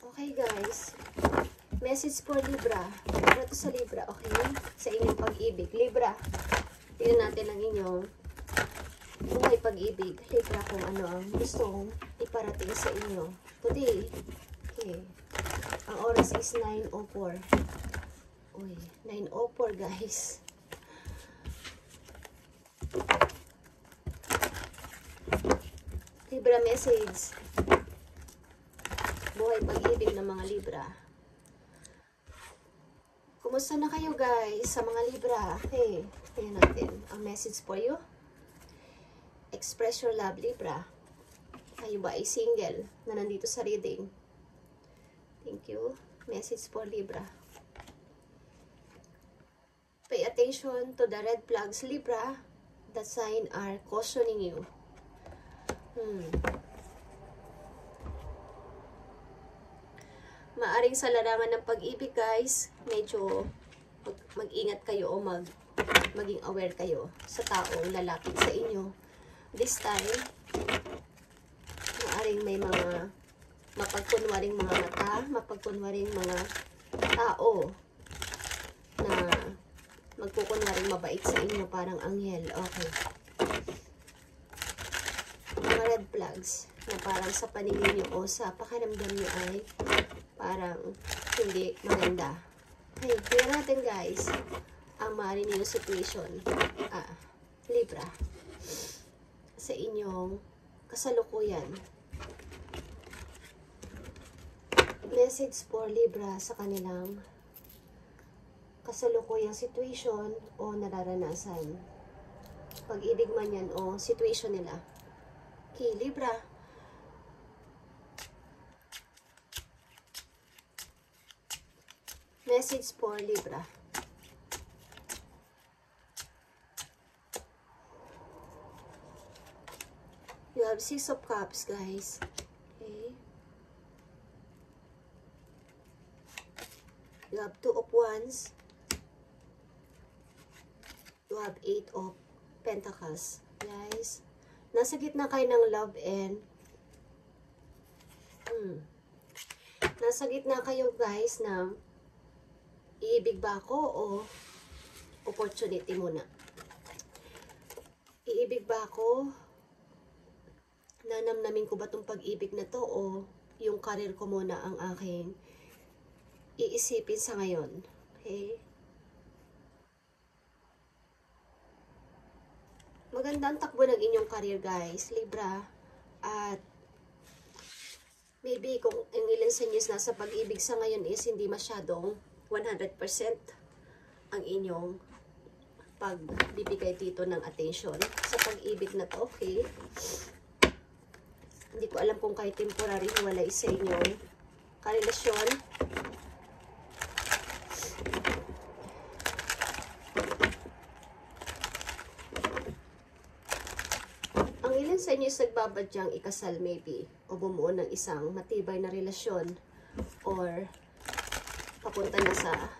Okay guys, message for Libra. Para to sa Libra, okay? Sa inyong pag-ibig. Libra, tingnan natin ang inyong buhay pag-ibig. Libra, kung ano ang gustong iparating sa inyo today. Okay. Ang oras is 9:04. Uy, 9:04 guys. Libra message. Buhay pag-ibig ng mga Libra. Kumusta na kayo guys sa mga Libra? Okay, tingnan natin ang message for you. Express your love, Libra. Kayo ba ay single na nandito sa reading? Thank you. Message for Libra. Pay attention to the red flags, Libra. The sign are cautioning you. Maaring sa larangan ng pag-ibig guys, medyo mag-ingat kayo o maging aware kayo sa taong lalapit sa inyo. This time, maaring may mga mapagkunwaring mga mata, mapagkunwaring mga tao na magkukunwaring mabait sa inyo, parang anghel. Okay. Mga red flags na parang sa paningin nyo o sa pakiramdam nyo ay parang hindi maganda. Okay, tingnan natin guys ang maaari niyo situation. Libra. Sa inyong kasalukuyan. Message for Libra sa kanilang kasalukuyang situation o nararanasan. Pag-ibig man yan o situation nila. Okay, Libra. Message for Libra. You have 6 of Cups, guys. Okay. You have 2 of Wands. You have 8 of Pentacles, guys. Nasa gitna kayo ng love and nasa gitna kayo, guys, ng iibig ba ako o opportunity muna? Iibig ba ako? Nanamnamin ko ba itong pag-ibig na to o yung career ko muna ang aking iisipin sa ngayon? Okay? Maganda ang takbo ng inyong career guys, Libra. At maybe kung ang ilan sa inyo nasa pag-ibig sa ngayon is hindi masyadong 100% ang inyong pagbibigay dito ng attention sa pag-ibig na to, okay? Hindi ko alam kung kayo temporary hiwalay sa inyong karelasyon. Ang ilan sa inyo is nagbabadyang ikasal maybe o bumuo ng isang matibay na relasyon or papunta na sa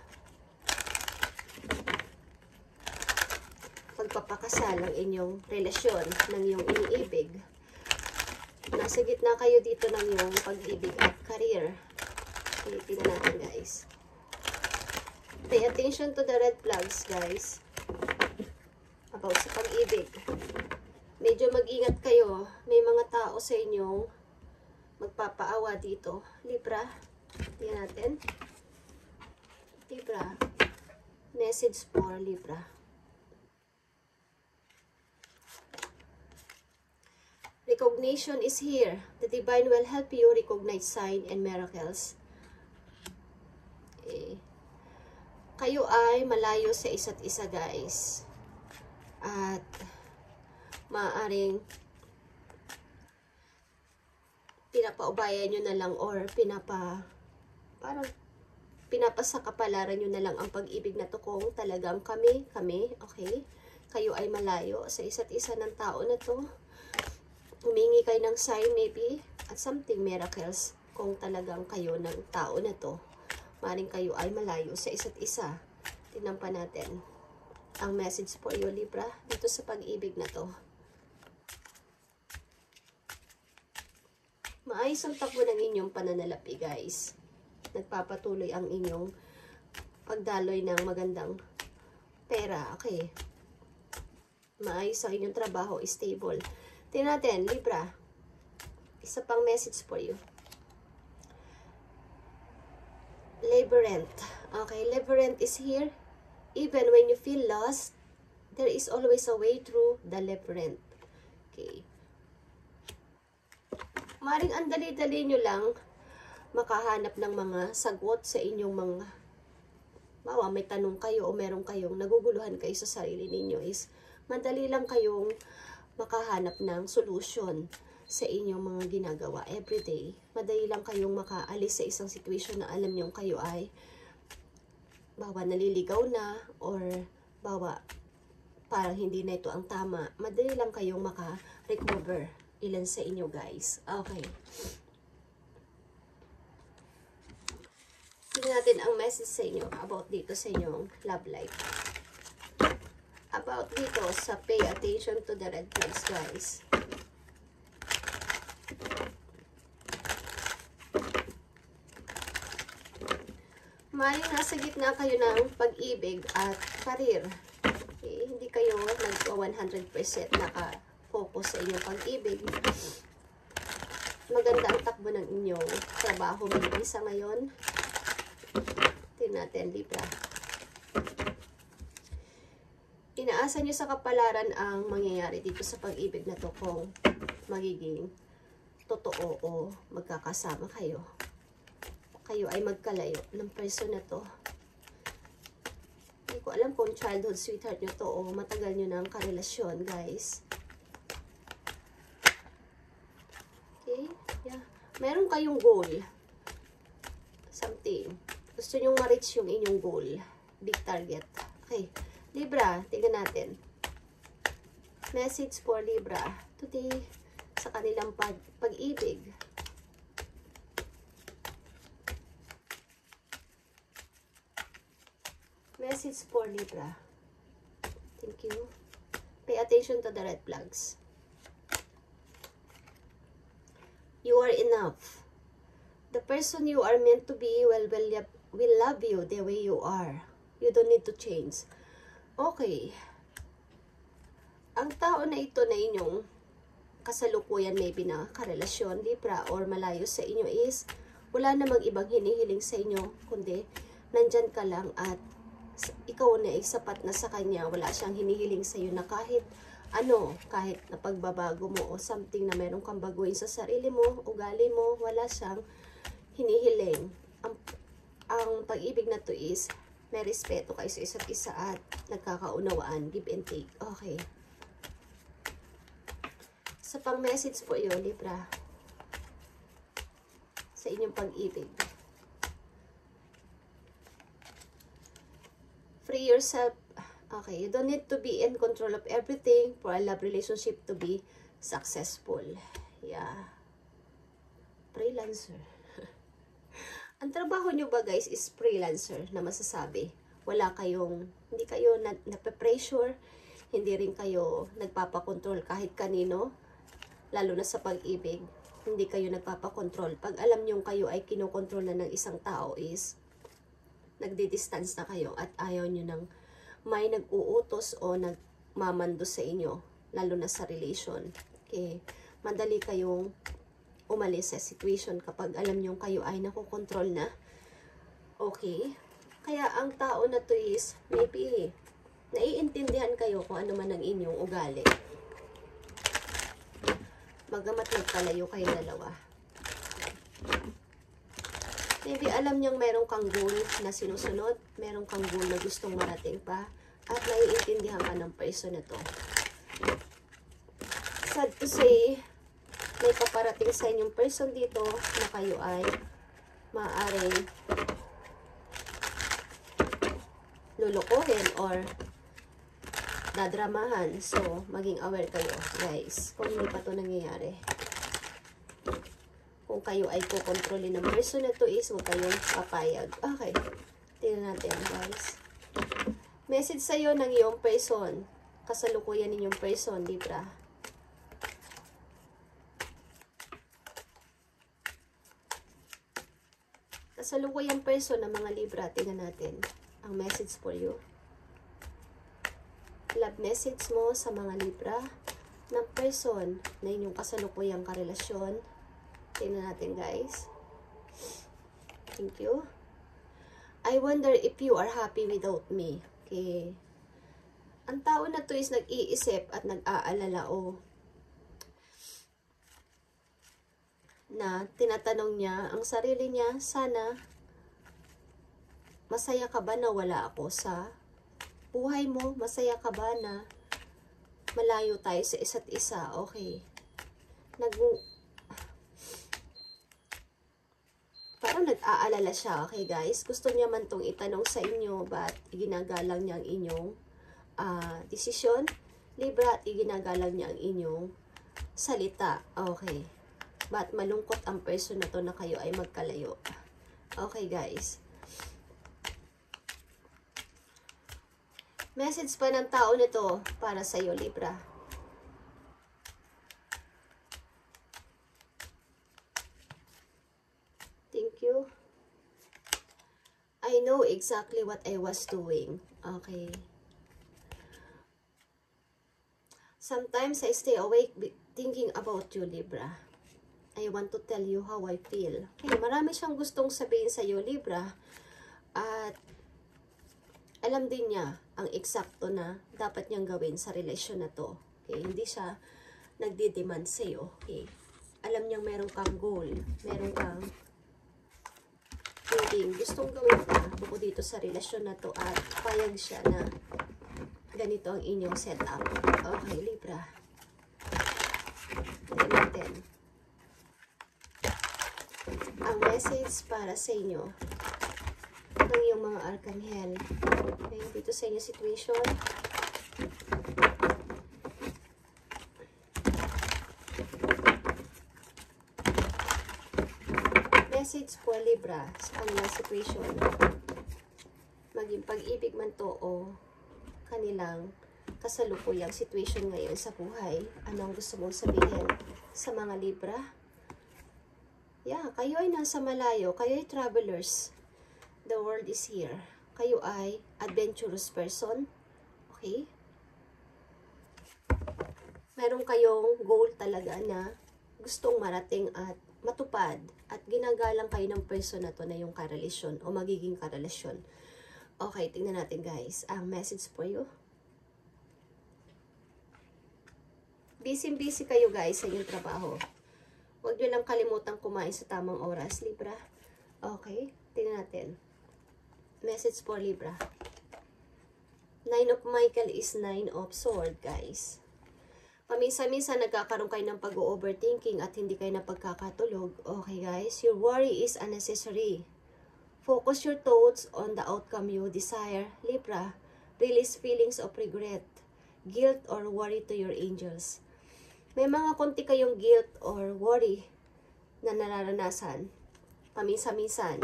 pagpapakasal ang inyong relasyon ng iyong iniibig. Nasa gitna kayo dito ng iyong pag-ibig at career. Tingnan natin guys. Pay attention to the red flags guys. About sa pag-ibig. Medyo mag-ingat kayo. May mga tao sa inyong magpapaawa dito. Libra. Tingnan natin. Libra. Message for Libra. Recognition is here. The divine will help you recognize signs and miracles. Kayo ay malayo sa isa't isa guys. At maaaring pinapaubayan nyo na lang or parang pinapasakapalaran nyo na lang ang pag-ibig na to kung talagang kami, okay? Kayo ay malayo sa isa't isa ng tao na to. Humingi kayo ng sign maybe at something miracles kung talagang kayo ng tao na to. Maring kayo ay malayo sa isa't isa. Tingnan pa natin ang message for you, Libra, dito sa pag-ibig na to. Maayos ang takbo ng inyong pananalapi, guys. Nagpapatuloy ang inyong pagdaloy ng magandang pera. Okay. Maayos ang inyong trabaho, stable. Tingnan natin, Libra. Isa pang message for you. Labyrinth. Okay, labyrinth is here. Even when you feel lost, there is always a way through the labyrinth. Okay. Maring ang dali-dali nyo lang makahanap ng mga sagot sa inyong mga may tanong kayo o meron kayong naguguluhan kayo sa sarili ninyo is madali lang kayong makahanap ng solution sa inyong mga ginagawa everyday. Madali lang kayong makaalis sa isang situation na alam nyo kayo ay naliligaw na or parang hindi na ito ang tama. Madali lang kayong maka-recover. Ilan sa inyo, guys. Okay. Tingnan natin ang message sa inyo about dito sa inyong love life. About dito sa pay attention to the red flags, guys. Maring nasa gitna kayo ng pag-ibig at career. Okay? Hindi kayo nag-100% naka-focus sa inyong pag-ibig. Maganda ang takbo ng inyong trabaho. Maybe sa ngayon. Tingnan natin, Libra. Inaasa nyo sa kapalaran ang mangyayari dito sa pag-ibig na to kung magiging totoo o magkakasama kayo. Kayo ay magkalayo ng person na to. Hindi ko alam kung childhood sweetheart nyo to o matagal nyo na ang karelasyon, guys. Okay? Yeah. Meron kayong goal. Something. Gusto nyong ma-reach yung inyong goal. Big target. Okay. Libra, tingnan natin. Message for Libra today sa kanilang pag-ibig. Message for Libra. Thank you. Pay attention to the red flags. You are enough. The person you are meant to be will love you the way you are. You don't need to change. Okay. Ang tao na ito na inyong kasalukuyan maybe na karelasyon, Libra, or malayo sa inyo is wala namang ibang hinihiling sa inyo, kundi nandyan ka lang at ikaw na ay sapat na sa kanya. Wala siyang hinihiling sa iyo na kahit kahit na pagbabago mo o something na meron kang baguhin sa sarili mo, ugali mo, wala siyang hinihiling. Ang pag-ibig na to is may respeto kayo sa isa't isa at nagkakaunawaan, give and take. Okay. Sa pang message po yun, Libra, sa inyong pag-ibig. Free yourself. Okay, you don't need to be in control of everything for a love relationship to be successful. Yeah. Freelancer. Ang trabaho nyo ba, guys, is freelancer na masasabi. Hindi kayo nape-pressure, hindi rin kayo nagpapakontrol kahit kanino, lalo na sa pag-ibig. Hindi kayo nagpapakontrol. Pag alam nyo kayo ay kinokontrol na ng isang tao is nagdi-distance na kayo at ayaw nyo nang may nag-uutos o nagmamando sa inyo, lalo na sa relation. Okay, madali kayong umalis sa situation kapag alam nyo kayo ay nakokontrol na. Okay, kaya ang tao na to is maybe naiintindihan kayo kung ano man ang inyong ugali. Magamat nagkalayo kayo dalawa. Maybe alam niyang meron kang goal na sinusunod, meron kang goal na gustong marating pa, at naiintindihan ka ng person na to. Sad to say, may paparating sa inyong person dito na kayo ay maaaring lulukuhin or dadramahan. So, maging aware kayo, guys, kung hindi pa ito nangyayari. Kung kayo ay kukontrolin ng person na to is huwag kayong papayag. Okay. Tingnan natin, guys. Message sa'yo ng iyong person. Kasalukuyan ninyong person, Libra. Kasalukuyang person ng mga Libra, tingnan natin ang message for you. Love message mo sa mga Libra ng person na inyong kasalukuyang karelasyon. Tingnan natin, guys. Thank you. I wonder if you are happy without me. Okay. Ang tao na to is nag-iisip at nag-aalala na tinatanong niya ang sarili niya, sana masaya ka ba na wala ako sa buhay mo? Masaya ka ba na malayo tayo sa isa't isa? Okay. Parang nag-aalala siya, okay guys? Gusto niya man tong itanong sa inyo, but iginagalang niya ang inyong desisyon, Libra, at iginagalang niya ang inyong salita. Okay. But malungkot ang person na to na kayo ay magkalayo. Okay guys. Message pa ng tao nito para sa iyo, Libra. Thank you. I know exactly what I was doing. Okay. Sometimes I stay awake thinking about you, Libra. I want to tell you how I feel. Okay, marami siyang gustong sabihin sa iyo, Libra. At alam din niya ang eksakto na dapat niyang gawin sa relasyon na to. Okay, hindi siya nagdi-demand sa iyo. Okay. Alam niyang meron kang goal, meron kang gustong gawin ka bukod dito sa relasyon na to, at payag siya na ganito ang inyong setup. Okay, Libra. Tingnan natin ang message para sa inyo ng iyong mga arkanghel. Okay, dito sa inyong situation. Message for Libra sa kanilang situation. Maging pag-ibig man to o kanilang kasalukuyang situation ngayon sa buhay. Anong gusto mong sabihin sa mga Libra? Yeah, kayo ay nasa malayo. Kayo ay travelers. The world is here. Kayo ay adventurous person. Okay? Meron kayong goal talaga na gustong marating at matupad. At ginagalang kayo ng person na to na yung karelasyon o magiging karelasyon. Okay, tingnan natin guys. Ang message for you. Busy kayo guys sa inyong trabaho. Huwag nyo lang kalimutang kumain sa tamang oras, Libra. Okay, tingnan natin. Message for Libra. 9 of Michael is 9 of Sword, guys. Paminsan-minsan nagkakaroon kayo ng pag-overthinking at hindi kayo napagkakatulog. Okay, guys? Your worry is unnecessary. Focus your thoughts on the outcome you desire, Libra. Release feelings of regret, guilt, or worry to your angels. May mga konti kayong guilt or worry na nararanasan paminsan-minsan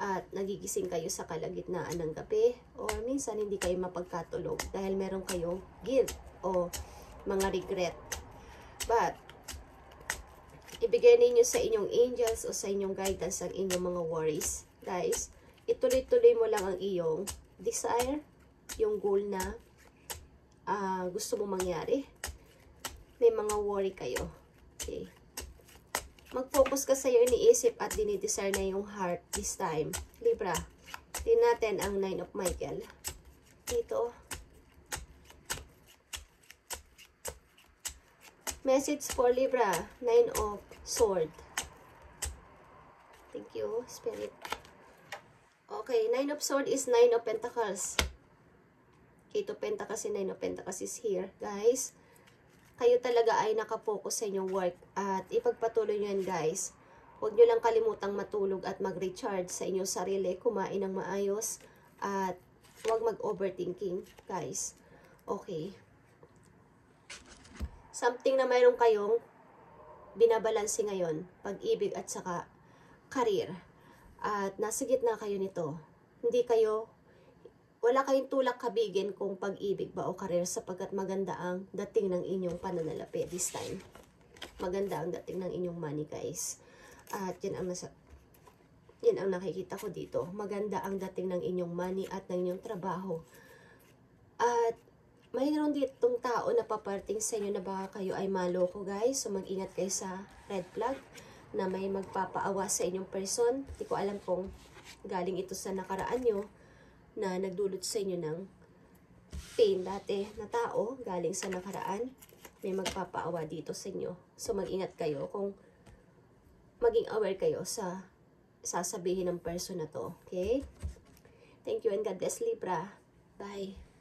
at nagigising kayo sa kalagitnaan ng gabi or minsan hindi kayo mapagkatulog dahil meron kayong guilt o mga regret. But ibigay ninyo sa inyong angels o sa inyong guidance ang inyong mga worries. Guys, ituloy-tuloy mo lang ang iyong desire, yung goal na gusto mo mangyari. May mga worry kayo. Okay. Mag-focus ka sa iyo, iniisip at dinidesire na yung heart this time. Libra, tingnan natin ang 9 of Michael. Dito. Message for Libra, 9 of Sword. Thank you, Spirit. Okay, 9 of Sword is 9 of Pentacles. 8 of Pentacles and 9 of Pentacles is here, guys. Kayo talaga ay nakapokus sa inyong work at ipagpatuloy nyo yan, guys. Huwag nyo lang kalimutang matulog at mag-recharge sa inyong sarili, kumain ng maayos, at huwag mag-overthinking, guys. Okay. Something na mayroon kayong binabalanse ngayon, pag-ibig at saka career. At nasa gitna kayo nito. Wala kayong tulak kabigin kung pag-ibig ba o career sapagkat maganda ang dating ng inyong pananalapi this time. Maganda ang dating ng inyong money, guys. At yan ang Yan ang nakikita ko dito. Maganda ang dating ng inyong money at ng inyong trabaho. At mayroon ditong tao na paparting sa inyo na baka kayo ay maloko, guys. So mag-ingat kayo sa red flag na may magpapaawa sa inyong person. Hindi ko alam kung galing ito sa nakaraan nyo na nagdulot sa inyo ng pain dati na tao galing sa nakaraan. May magpapaawa dito sa inyo. So mag-ingat kayo kung maging aware kayo sa sasabihin ng person na to. Okay? Thank you and God bless, Libra. Bye.